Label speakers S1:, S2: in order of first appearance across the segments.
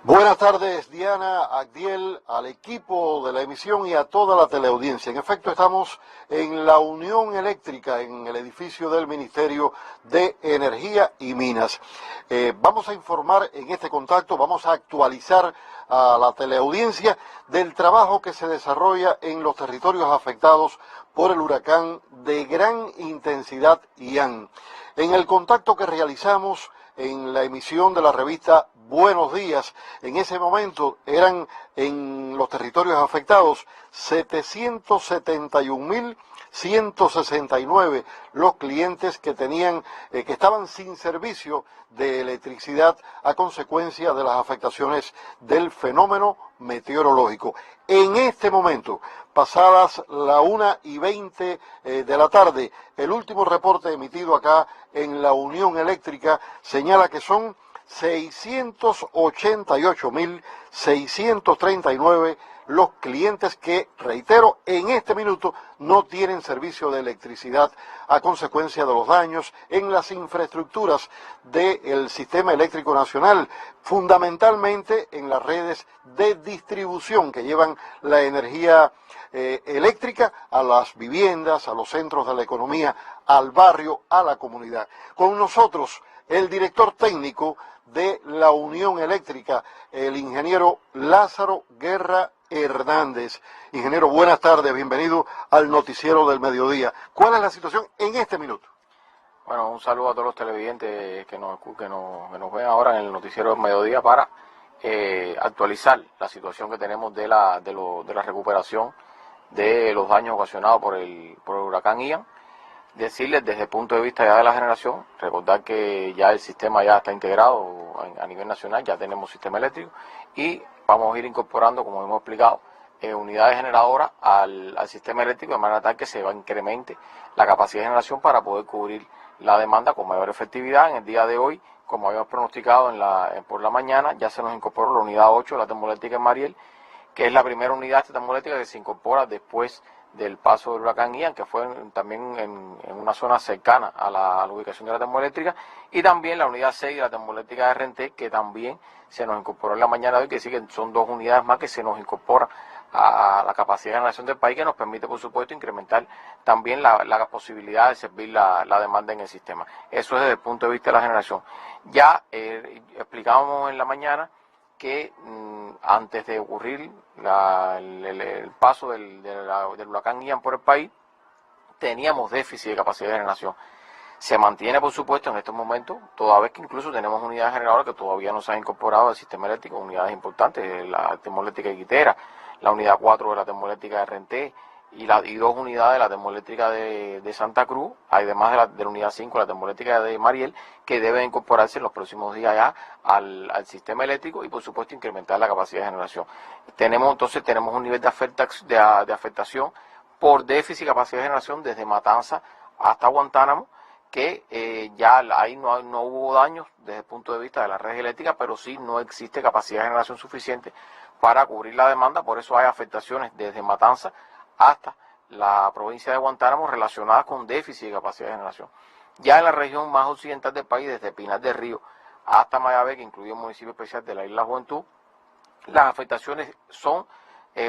S1: Buenas tardes, Diana, Agdiel, al equipo de la emisión y a toda la teleaudiencia. En efecto, estamos en la Unión Eléctrica, en el edificio del Ministerio de Energía y Minas. Vamos a informar en este contacto, vamos a actualizar a la teleaudiencia del trabajo que se desarrolla en los territorios afectados por el huracán de gran intensidad Ian. En el contacto que realizamos en la emisión de la revista Buenos Días, en ese momento eran en los territorios afectados 771.169 los clientes que tenían, que estaban sin servicio de electricidad a consecuencia de las afectaciones del fenómeno meteorológico. En este momento, pasadas la 1:20 de la tarde, el último reporte emitido acá en la Unión Eléctrica señala que son 688.639 los clientes que, reitero, en este minuto no tienen servicio de electricidad a consecuencia de los daños en las infraestructuras del sistema eléctrico nacional, fundamentalmente en las redes de distribución que llevan la energía eléctrica a las viviendas, a los centros de la economía, al barrio, a la comunidad. Con nosotros, el director técnico de la Unión Eléctrica, el ingeniero Lázaro Guerra Hernández. Ingeniero, buenas tardes, bienvenido al Noticiero del Mediodía. ¿Cuál es la situación en este minuto?
S2: Bueno, un saludo a todos los televidentes que nos ven ahora en el Noticiero del Mediodía para actualizar la situación que tenemos de la recuperación de los daños ocasionados por el huracán Ian. Decirles desde el punto de vista ya de la generación, recordar que ya el sistema ya está integrado a nivel nacional, ya tenemos sistema eléctrico y vamos a ir incorporando, como hemos explicado, unidades generadoras al sistema eléctrico de manera tal que se incremente la capacidad de generación para poder cubrir la demanda con mayor efectividad. En el día de hoy, como habíamos pronosticado por la mañana, ya se nos incorporó la unidad 8 de la termoeléctrica en Mariel, que es la primera unidad de esta termoeléctrica que se incorpora después del paso del huracán Ian, que fue también en una zona cercana a la ubicación de la termoeléctrica, y también la unidad 6 de la termoeléctrica de Renté, que también se nos incorporó en la mañana de hoy, que sí que son dos unidades más que se nos incorporan a la capacidad de generación del país, que nos permite, por supuesto, incrementar también la posibilidad de servir la demanda en el sistema. Eso es desde el punto de vista de la generación. Ya explicábamos en la mañana que antes de ocurrir el paso del huracán Ian por el país, teníamos déficit de capacidad de generación. Se mantiene, por supuesto, en estos momentos, toda vez que incluso tenemos unidades generadoras que todavía no se han incorporado al sistema eléctrico, unidades importantes, la termoeléctrica de Guitera, la unidad 4 de la termoeléctrica de Renté, y 2 unidades de la termoeléctrica de Santa Cruz, además de la unidad 5 de la termoeléctrica de Mariel, que deben incorporarse en los próximos días ya al sistema eléctrico y por supuesto incrementar la capacidad de generación. Entonces tenemos un nivel de afectación por déficit de capacidad de generación desde Matanza hasta Guantánamo, que ya ahí no hubo daños desde el punto de vista de la red eléctrica, pero sí no existe capacidad de generación suficiente para cubrir la demanda. Por eso hay afectaciones desde Matanza hasta la provincia de Guantánamo relacionadas con déficit de capacidad de generación. Ya en la región más occidental del país, desde Pinar del Río hasta Mayabé, que incluye un municipio especial de la Isla Juventud, las afectaciones son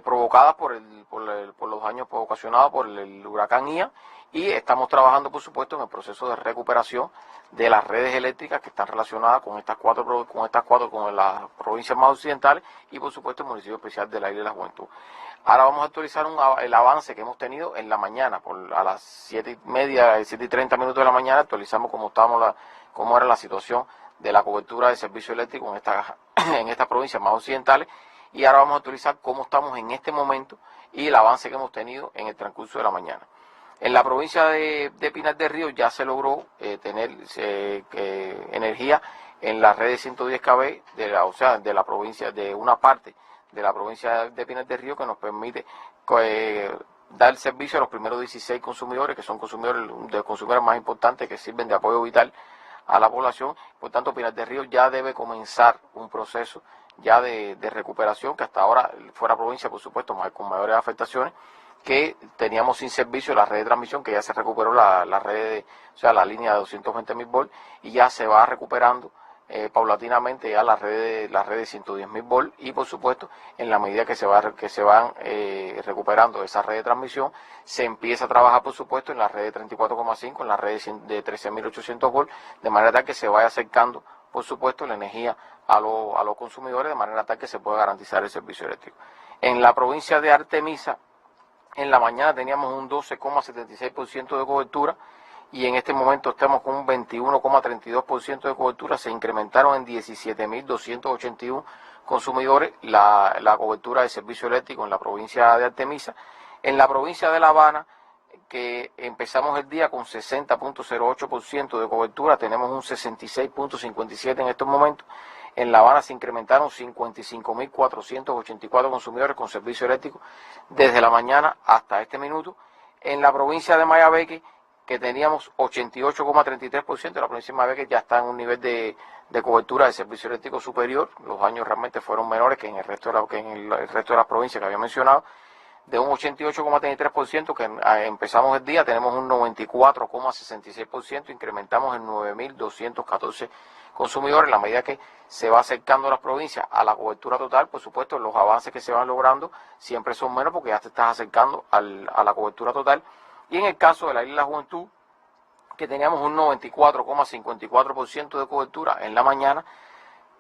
S2: provocadas por los daños ocasionados por el huracán Ian, y estamos trabajando, por supuesto, en el proceso de recuperación de las redes eléctricas que están relacionadas con con las provincias más occidentales y, por supuesto, el municipio especial de la Isla de la Juventud. Ahora vamos a actualizar el avance que hemos tenido en la mañana, a las 7:30, 7:30 de la mañana, actualizamos cómo era la situación de la cobertura de servicio eléctrico en estas provincias más occidentales, y ahora vamos a actualizar cómo estamos en este momento y el avance que hemos tenido en el transcurso de la mañana. En la provincia de Pinar del Río ya se logró tener energía en la red de 110 kV, de la provincia, de una parte de la provincia de Pinar del Río, que nos permite dar servicio a los primeros 16 consumidores, que son consumidores más importantes que sirven de apoyo vital a la población. Por tanto, Pinar del Río ya debe comenzar un proceso ya de recuperación, que hasta ahora fuera provincia, por supuesto, con mayores afectaciones, que teníamos sin servicio la red de transmisión, que ya se recuperó la línea de 220.000 volts, y ya se va recuperando paulatinamente ya la red de 110.000 volt, y por supuesto en la medida que se van recuperando esa red de transmisión, se empieza a trabajar por supuesto en la red de 34,5, en la red de 13.800 volt, de manera tal que se vaya acercando por supuesto la energía a los consumidores, de manera tal que se pueda garantizar el servicio eléctrico. En la provincia de Artemisa, en la mañana teníamos un 12,76% de cobertura, y en este momento estamos con un 21,32% de cobertura. Se incrementaron en 17.281 consumidores la cobertura de servicio eléctrico en la provincia de Artemisa. En la provincia de La Habana, que empezamos el día con 60,08% de cobertura, tenemos un 66,57% en estos momentos. En La Habana se incrementaron 55.484 consumidores con servicio eléctrico desde la mañana hasta este minuto. En la provincia de Mayabeque, que teníamos 88,33%, la provincia de Mayabeque ya está en un nivel de cobertura de servicio eléctrico superior. Los daños realmente fueron menores que en el resto de las provincias que había mencionado. De un 88,33% que empezamos el día, tenemos un 94,66%, incrementamos en 9.214 consumidores. En la medida que se va acercando las provincias a la cobertura total, por supuesto, los avances que se van logrando siempre son menos porque ya te estás acercando a la cobertura total. Y en el caso de la Isla de la Juventud, que teníamos un 94,54% de cobertura en la mañana,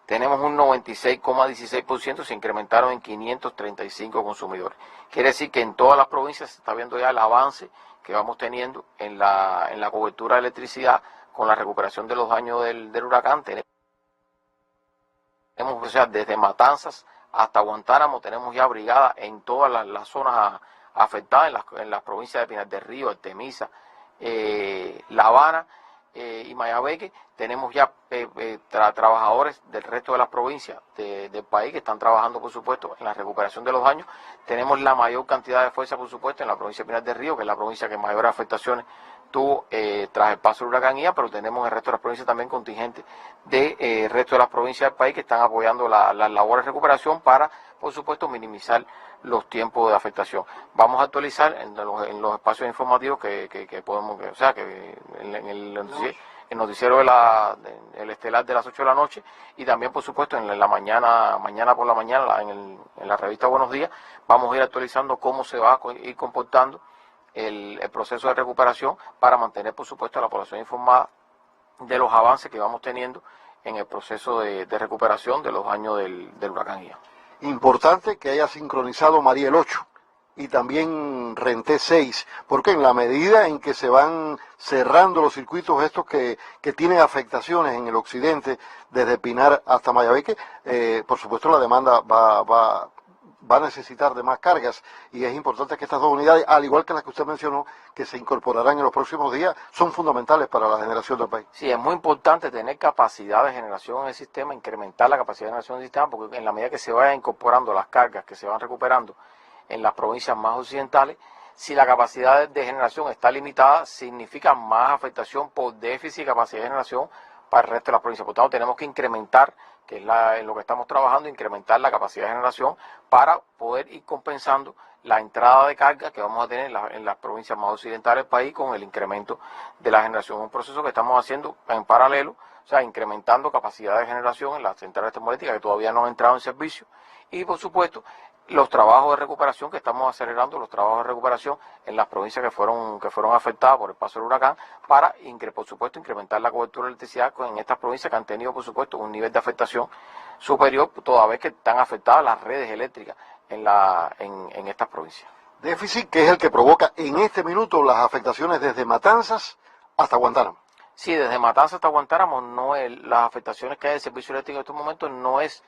S2: tenemos un 96,16%, se incrementaron en 535 consumidores. Quiere decir que en todas las provincias se está viendo ya el avance que vamos teniendo en la cobertura de electricidad con la recuperación de los daños del huracán. Tenemos, o sea, desde Matanzas hasta Guantánamo, tenemos ya brigadas en todas las zonas afectadas, en las provincias de Pinar del Río, Artemisa, La Habana y Mayabeque. Tenemos ya trabajadores del resto de las provincias del país que están trabajando, por supuesto, en la recuperación de los daños. Tenemos la mayor cantidad de fuerza, por supuesto, en la provincia de Pinar del Río, que es la provincia que mayores afectaciones tuvo tras el paso del huracán Ian, pero tenemos en el resto de las provincias también contingentes del resto de las provincias del país que están apoyando las labores de recuperación para, por supuesto, minimizar los tiempos de afectación. Vamos a actualizar en los espacios informativos que podemos, o sea, que en el noticiero el estelar de las 8 de la noche, y también, por supuesto, en la mañana por la mañana, en la revista Buenos Días, vamos a ir actualizando cómo se va a ir comportando el proceso de recuperación para mantener, por supuesto, a la población informada de los avances que vamos teniendo en el proceso de recuperación de los daños del huracán Ian.
S1: Importante que haya sincronizado Mariel 8 y también Renté 6, porque en la medida en que se van cerrando los circuitos estos que tienen afectaciones en el occidente, desde Pinar hasta Mayabeque, por supuesto la demanda va a necesitar de más cargas, y es importante que estas dos unidades, al igual que las que usted mencionó, que se incorporarán en los próximos días, son fundamentales para la generación del país.
S2: Sí, es muy importante tener capacidad de generación en el sistema, incrementar la capacidad de generación del sistema, porque en la medida que se vayan incorporando las cargas que se van recuperando en las provincias más occidentales, si la capacidad de generación está limitada, significa más afectación por déficit de capacidad de generación para el resto de las provincias. Por tanto, tenemos que incrementar, que es en lo que estamos trabajando, incrementar la capacidad de generación para poder ir compensando la entrada de carga que vamos a tener en las provincias más occidentales del país con el incremento de la generación. Un proceso que estamos haciendo en paralelo, o sea, incrementando capacidad de generación en las centrales termoeléctricas que todavía no han entrado en servicio, y por supuesto los trabajos de recuperación, que estamos acelerando los trabajos de recuperación en las provincias que fueron afectadas por el paso del huracán, para, por supuesto, incrementar la cobertura de electricidad en estas provincias que han tenido, por supuesto, un nivel de afectación superior, toda vez que están afectadas las redes eléctricas en estas provincias.
S1: Déficit que es el que provoca en este minuto las afectaciones desde Matanzas hasta Guantánamo.
S2: Sí, desde Matanzas hasta Guantánamo, las afectaciones que hay del servicio eléctrico en estos momentos no es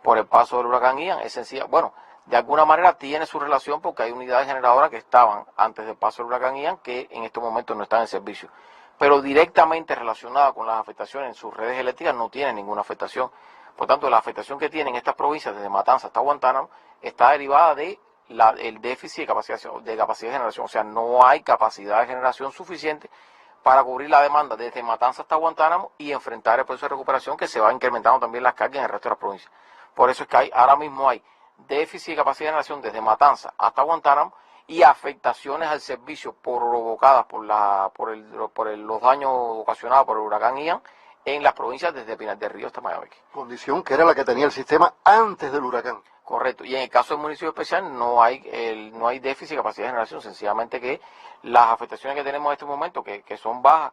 S2: por el paso del huracán Ian, es sencilla. Bueno, de alguna manera tiene su relación porque hay unidades generadoras que estaban antes del paso del huracán Ian que en estos momentos no están en servicio. Pero directamente relacionada con las afectaciones en sus redes eléctricas no tienen ninguna afectación. Por tanto, la afectación que tienen estas provincias desde Matanzas hasta Guantánamo está derivada del déficit de capacidad de generación. O sea, no hay capacidad de generación suficiente para cubrir la demanda desde Matanzas hasta Guantánamo y enfrentar el proceso de recuperación, que se va incrementando también las cargas en el resto de las provincias. Por eso es que ahora mismo hay déficit de capacidad de generación desde Matanzas hasta Guantánamo y afectaciones al servicio provocadas por los daños ocasionados por el huracán Ian en las provincias desde Pinar del Río hasta Mayabeque.
S1: Condición que era la que tenía el sistema antes del huracán.
S2: Correcto. Y en el caso del municipio especial no hay déficit de capacidad de generación, sencillamente que las afectaciones que tenemos en este momento, que son bajas,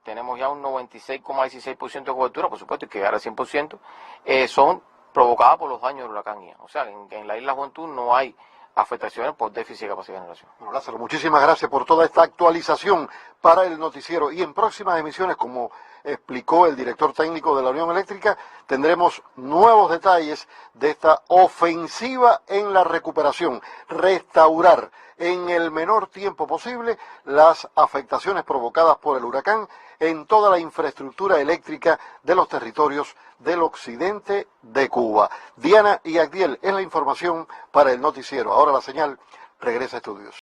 S2: tenemos ya un 96,16% de cobertura, por supuesto, y que llegar al 100%, son provocadas por los daños del huracán Ian. O sea, en la isla Juventud no hay afectaciones por déficit de capacidad de generación.
S1: Bueno, Lázaro, muchísimas gracias por toda esta actualización para el noticiero. Y en próximas emisiones, como explicó el director técnico de la Unión Eléctrica, tendremos nuevos detalles de esta ofensiva en la recuperación, restaurar en el menor tiempo posible las afectaciones provocadas por el huracán en toda la infraestructura eléctrica de los territorios del occidente de Cuba. Diana y Agdiel es la información para el noticiero. Ahora la señal regresa a estudios.